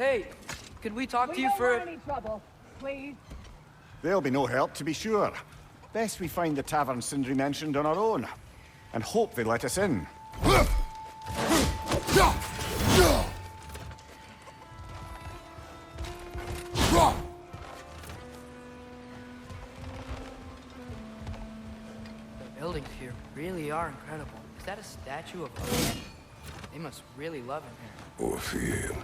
Hey, could we talk to you for... We don't want any trouble, please. There'll be no help, to be sure. Best we find the tavern Sindri mentioned on our own, and hope they let us in. The buildings here really are incredible. Is that a statue of Odin? They must really love him here. Or fear him.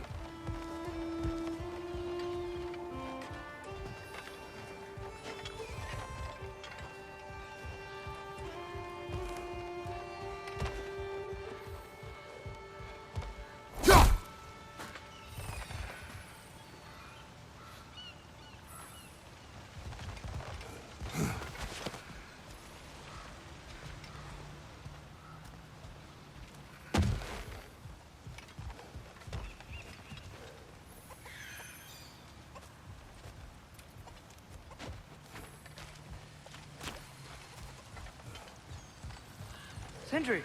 Sindri!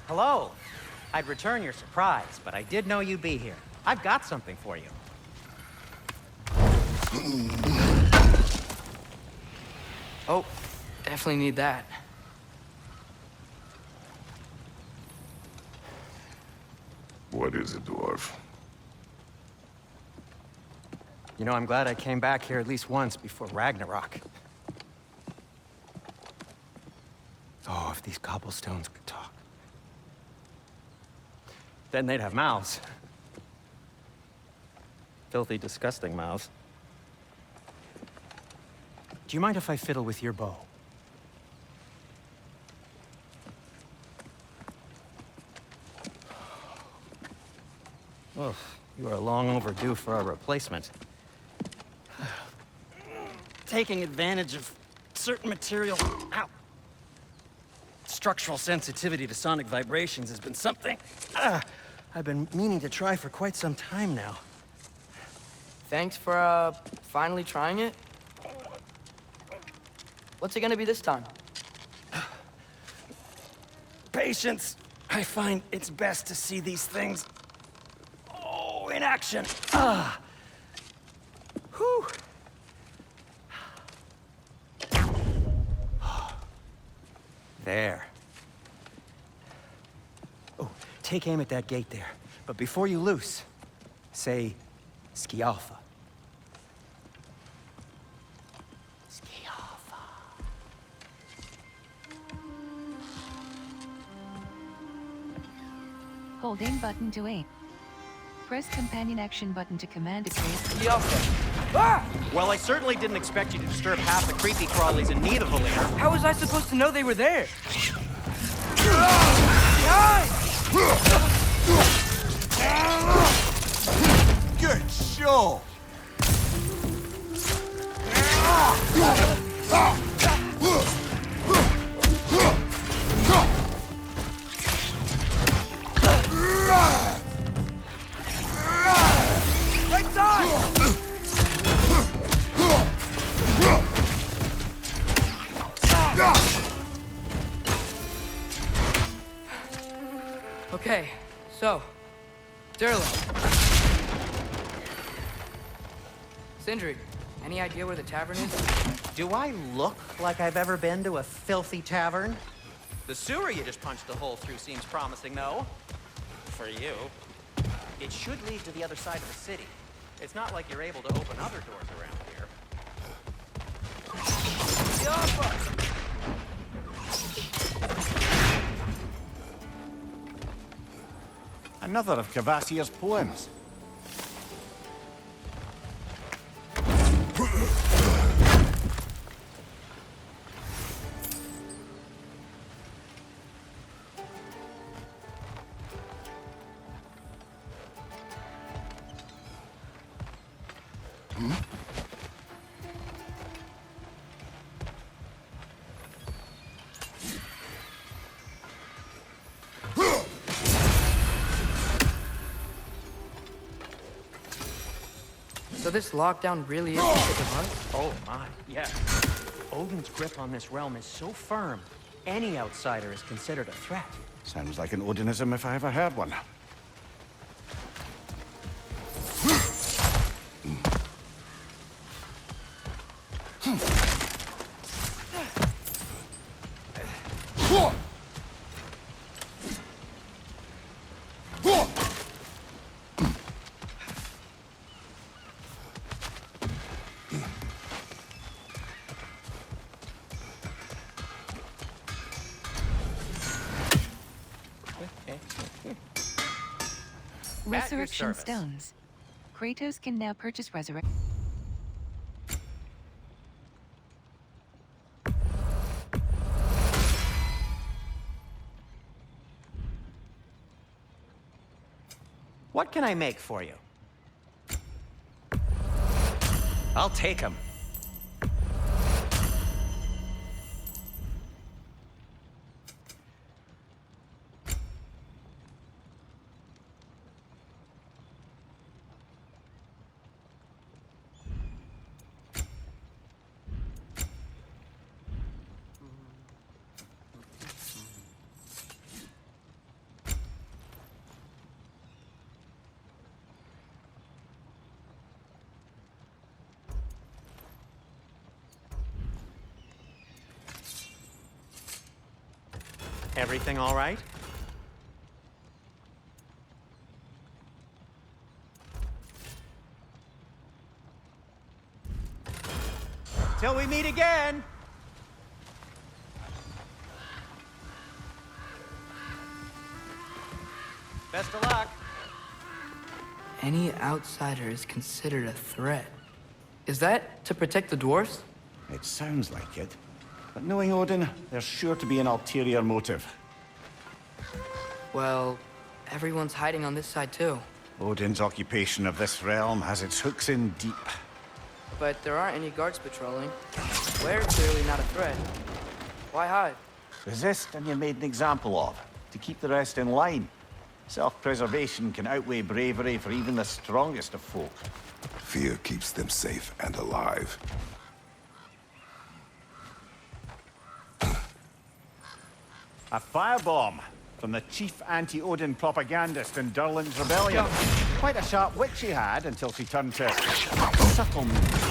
Hello. I'd return your surprise, but I did know you'd be here. I've got something for you. Oh, definitely need that. What is it, dwarf? You know, I'm glad I came back here at least once before Ragnarok. Oh, if these cobblestones could talk. Then they'd have mouths. Filthy, disgusting mouths. Do you mind if I fiddle with your bow? Oh, you are long overdue for a replacement. Taking advantage of certain material... Ow! Structural sensitivity to sonic vibrations has been something I've been meaning to try for quite some time now. Thanks for, finally trying it. What's it gonna be this time? Patience. I find it's best to see these things, in action. Whew. There. Oh, take aim at that gate there. But before you loose, say, Skialfa. Skialfa. Hold aim button to aim. Press companion action button to command a case. Well, I certainly didn't expect you to disturb half the creepy crawlies in need of a lair. How was I supposed to know they were there? Good show! Right side! Okay, so, Durlin. Sindri, any idea where the tavern is? Do I look like I've ever been to a filthy tavern? The sewer you just punched a hole through seems promising, though. For you. It should lead to the other side of the city. It's not like you're able to open other doors around here. Another of Kvasir's poems. So this lockdown really is because of us? Oh my, yes. Odin's grip on this realm is so firm, any outsider is considered a threat. Sounds like an Odinism if I ever heard one. At your Resurrection service. stones. Kratos can now purchase resurrection. What can I make for you? I'll take them. Everything all right? Till we meet again! Best of luck. Any outsider is considered a threat. Is that to protect the dwarves? It sounds like it. But knowing Odin, there's sure to be an ulterior motive. Well, everyone's hiding on this side too. Odin's occupation of this realm has its hooks in deep. But there aren't any guards patrolling. We're clearly not a threat. Why hide? Resist and you're made an example of, to keep the rest in line. Self-preservation can outweigh bravery for even the strongest of folk. Fear keeps them safe and alive. A firebomb from the chief anti-Odin propagandist in Durlin's rebellion. Quite a sharp wit she had until she turned to subtle moves.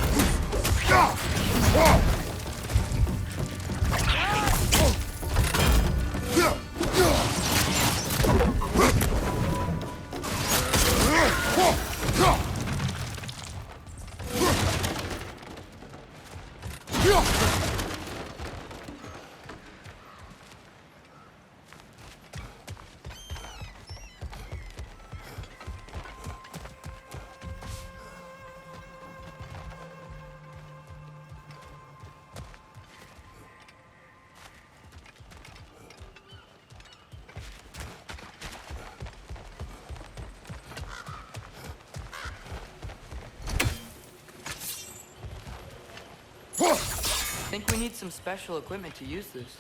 I think we need some special equipment to use this.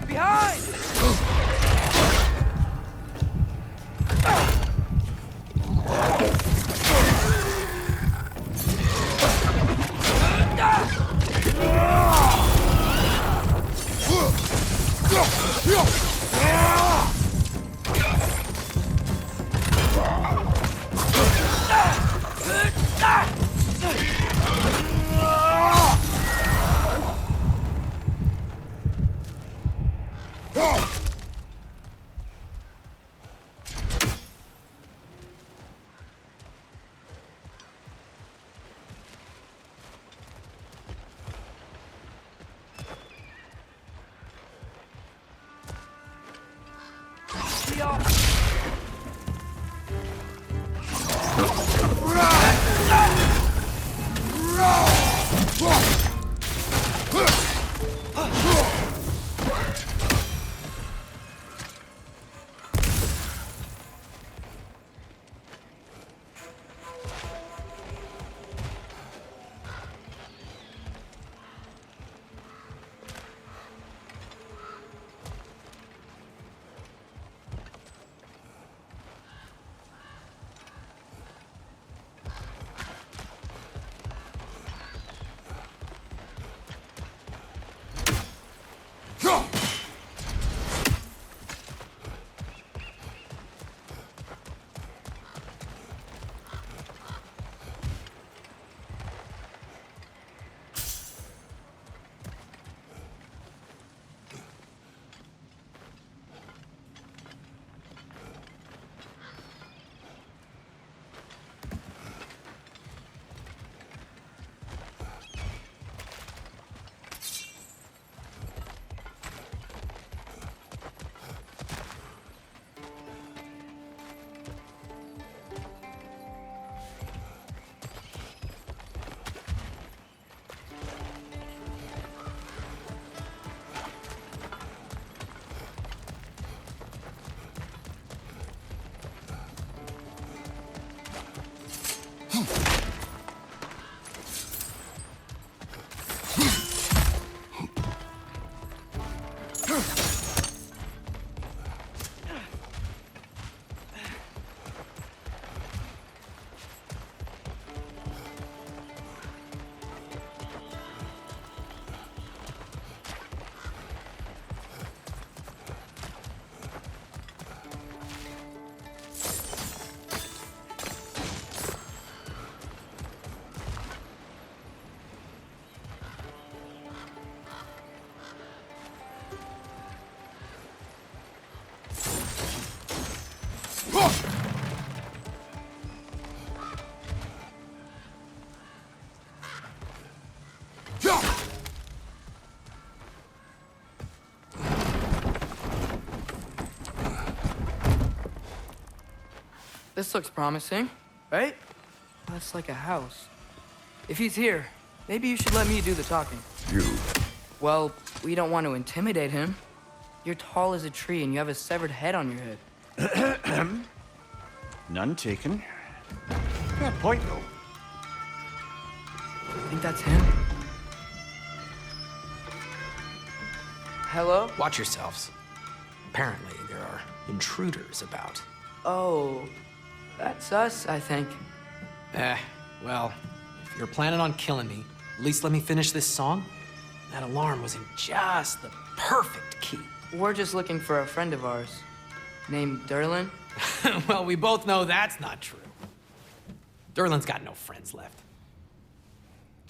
Behind! This looks promising, right? That's like a house. If he's here, maybe you should let me do the talking. You. Well, we don't want to intimidate him. You're tall as a tree and you have a severed head on your head. None taken. Fair point, though. I think that's him. Hello? Watch yourselves. Apparently, there are intruders about. Oh, that's us, I think. Well, if you're planning on killing me, at least let me finish this song. That alarm was in just the perfect key. We're just looking for a friend of ours named Durlin. Well, we both know that's not true. Durlin's got no friends left.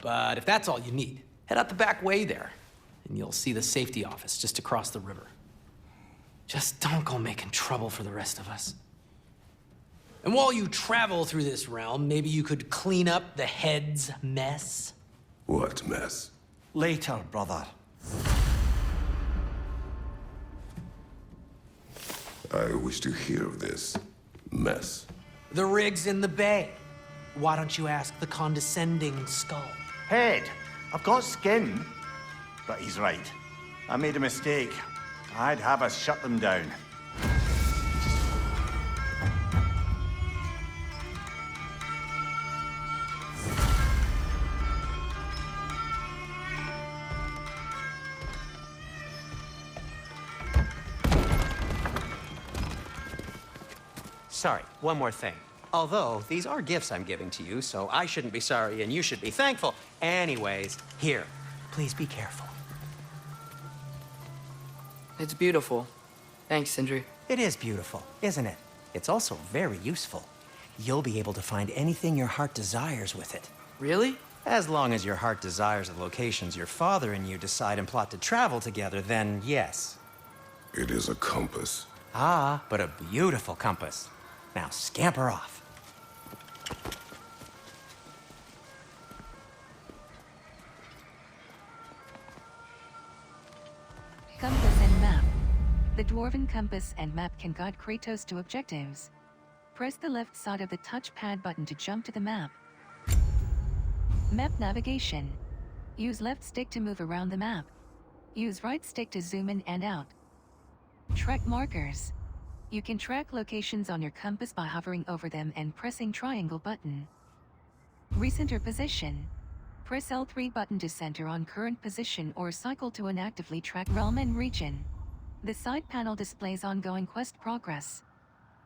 But if that's all you need, head out the back way there, and you'll see the safety office just across the river. Just don't go making trouble for the rest of us. And while you travel through this realm, maybe you could clean up the head's mess? What mess? Later, brother. I wish to hear of this mess. The rig's in the bay. Why don't you ask the condescending skull? Head, I've got skin. But he's right. I made a mistake. I'd have us shut them down. Sorry, one more thing. Although, these are gifts I'm giving to you, so I shouldn't be sorry and you should be thankful. Anyways, here, please be careful. It's beautiful. Thanks, Sindri. It is beautiful, isn't it? It's also very useful. You'll be able to find anything your heart desires with it. Really? As long as your heart desires the locations your father and you decide and plot to travel together, then yes. It is a compass. Ah, but a beautiful compass. Now scamper off. Compass and map. The dwarven compass and map can guide Kratos to objectives. Press the left side of the touchpad button to jump to the map. Map navigation. Use left stick to move around the map. Use right stick to zoom in and out. Track markers. You can track locations on your compass by hovering over them and pressing triangle button. Recenter position. Press L3 button to center on current position or cycle to an actively tracked realm and region. The side panel displays ongoing quest progress.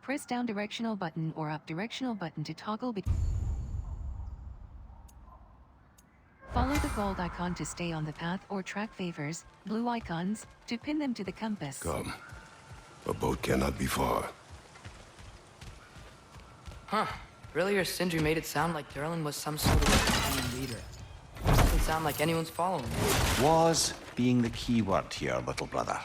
Press down directional button or up directional button to toggle between. Follow the gold icon to stay on the path or track favors, blue icons, to pin them to the compass. Come. A boat cannot be far. Huh. Earlier, Sindri made it sound like Durlin was some sort of European leader. Doesn't sound like anyone's following him. Was being the key word here, little brother.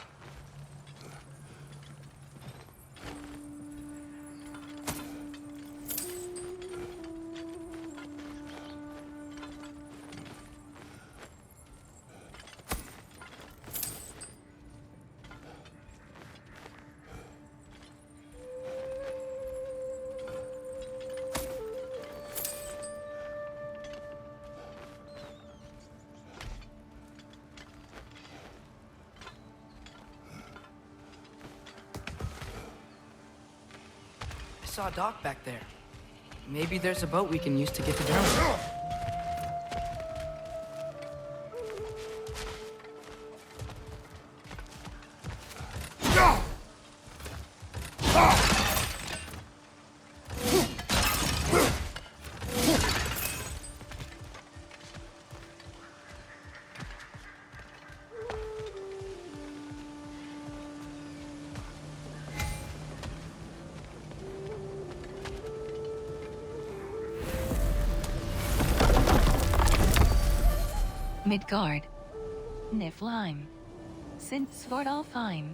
I saw a dock back there. Maybe there's a boat we can use to get to Durlin. Midgard. Niflheim. Sint Svardalfheim.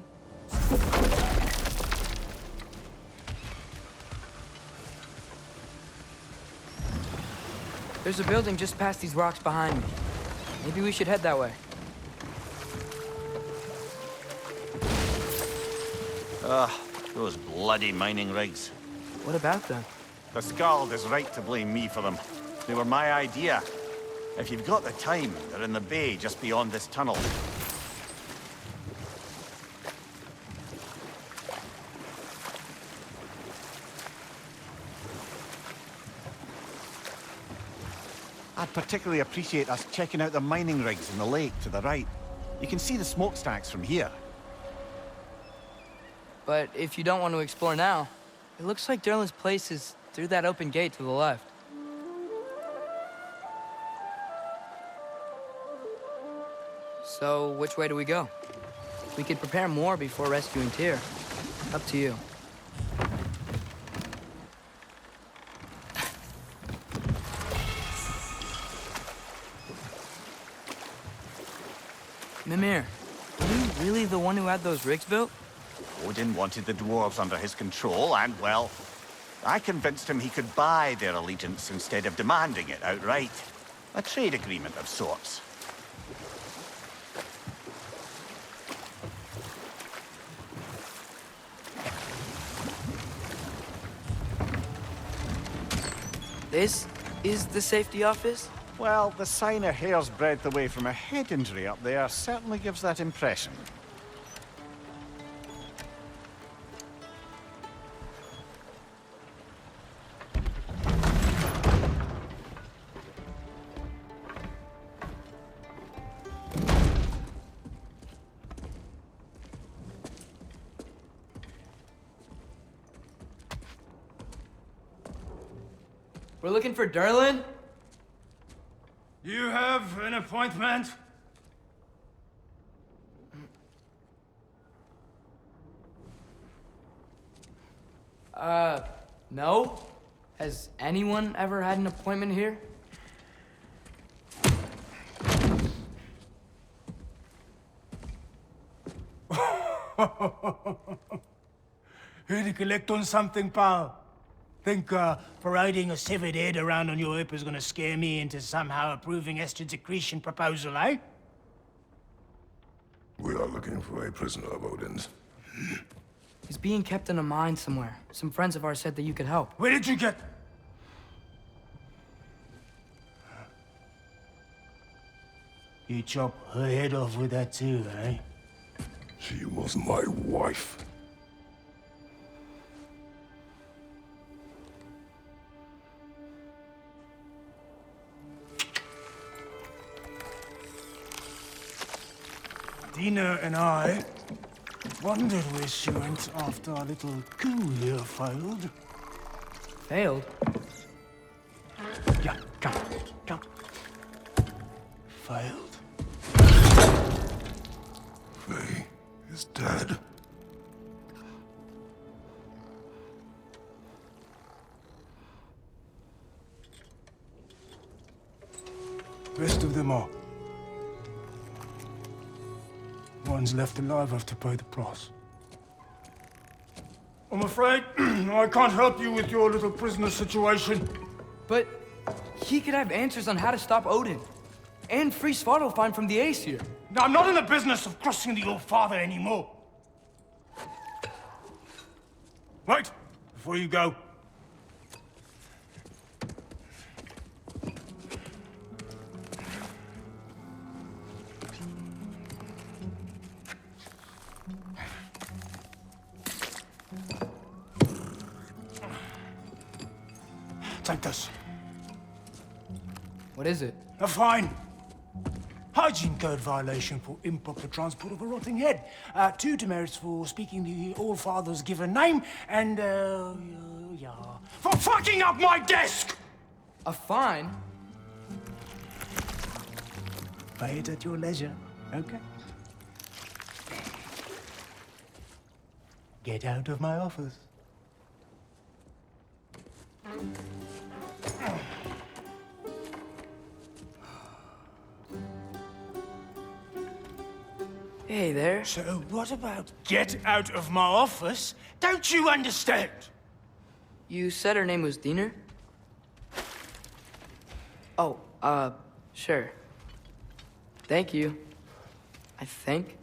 There's a building just past these rocks behind me. Maybe we should head that way. Those bloody mining rigs. What about them? The Skald is right to blame me for them. They were my idea. If you've got the time, they're in the bay just beyond this tunnel. I'd particularly appreciate us checking out the mining rigs in the lake to the right. You can see the smokestacks from here. But if you don't want to explore now, it looks like Durlin's place is through that open gate to the left. So, which way do we go? We could prepare more before rescuing Tyr. Up to you. Mimir, are you really the one who had those rigs built? Odin wanted the dwarves under his control, and, well, I convinced him he could buy their allegiance instead of demanding it outright. A trade agreement of sorts. This is the safety office? Well, the sign a hair's breadth away from a head injury up there certainly gives that impression. We're looking for Durlin? You have an appointment? No. Has anyone ever had an appointment here? Here to collect on something, pal? Think parading a severed head around on your hip is gonna scare me into somehow approving estrogen secretion proposal, eh? We are looking for a prisoner of Odin's. He's being kept in a mine somewhere. Some friends of ours said that you could help. Where did you get... You chop her head off with that too, eh? She was my wife. Dina and I wondered where she went after our little coup here failed. Failed? Yeah, come. Failed. Faye is dead. Rest of them are. Ones left alive have to pay the price. I'm afraid I can't help you with your little prisoner situation. But he could have answers on how to stop Odin. And free Svartalfheim from the Aesir. Now, I'm not in the business of crossing the old father anymore. Right, before you go. Take this. What is it? A fine. Hygiene code violation for improper transport of a rotting head. 2 demerits for speaking the All-Father's given name, and, yeah. For fucking up my desk! A fine? Pay it at your leisure, okay? Get out of my office. Hey there. So what about get out of my office? Don't you understand? You said her name was Diener? Oh, sure. Thank you. I think.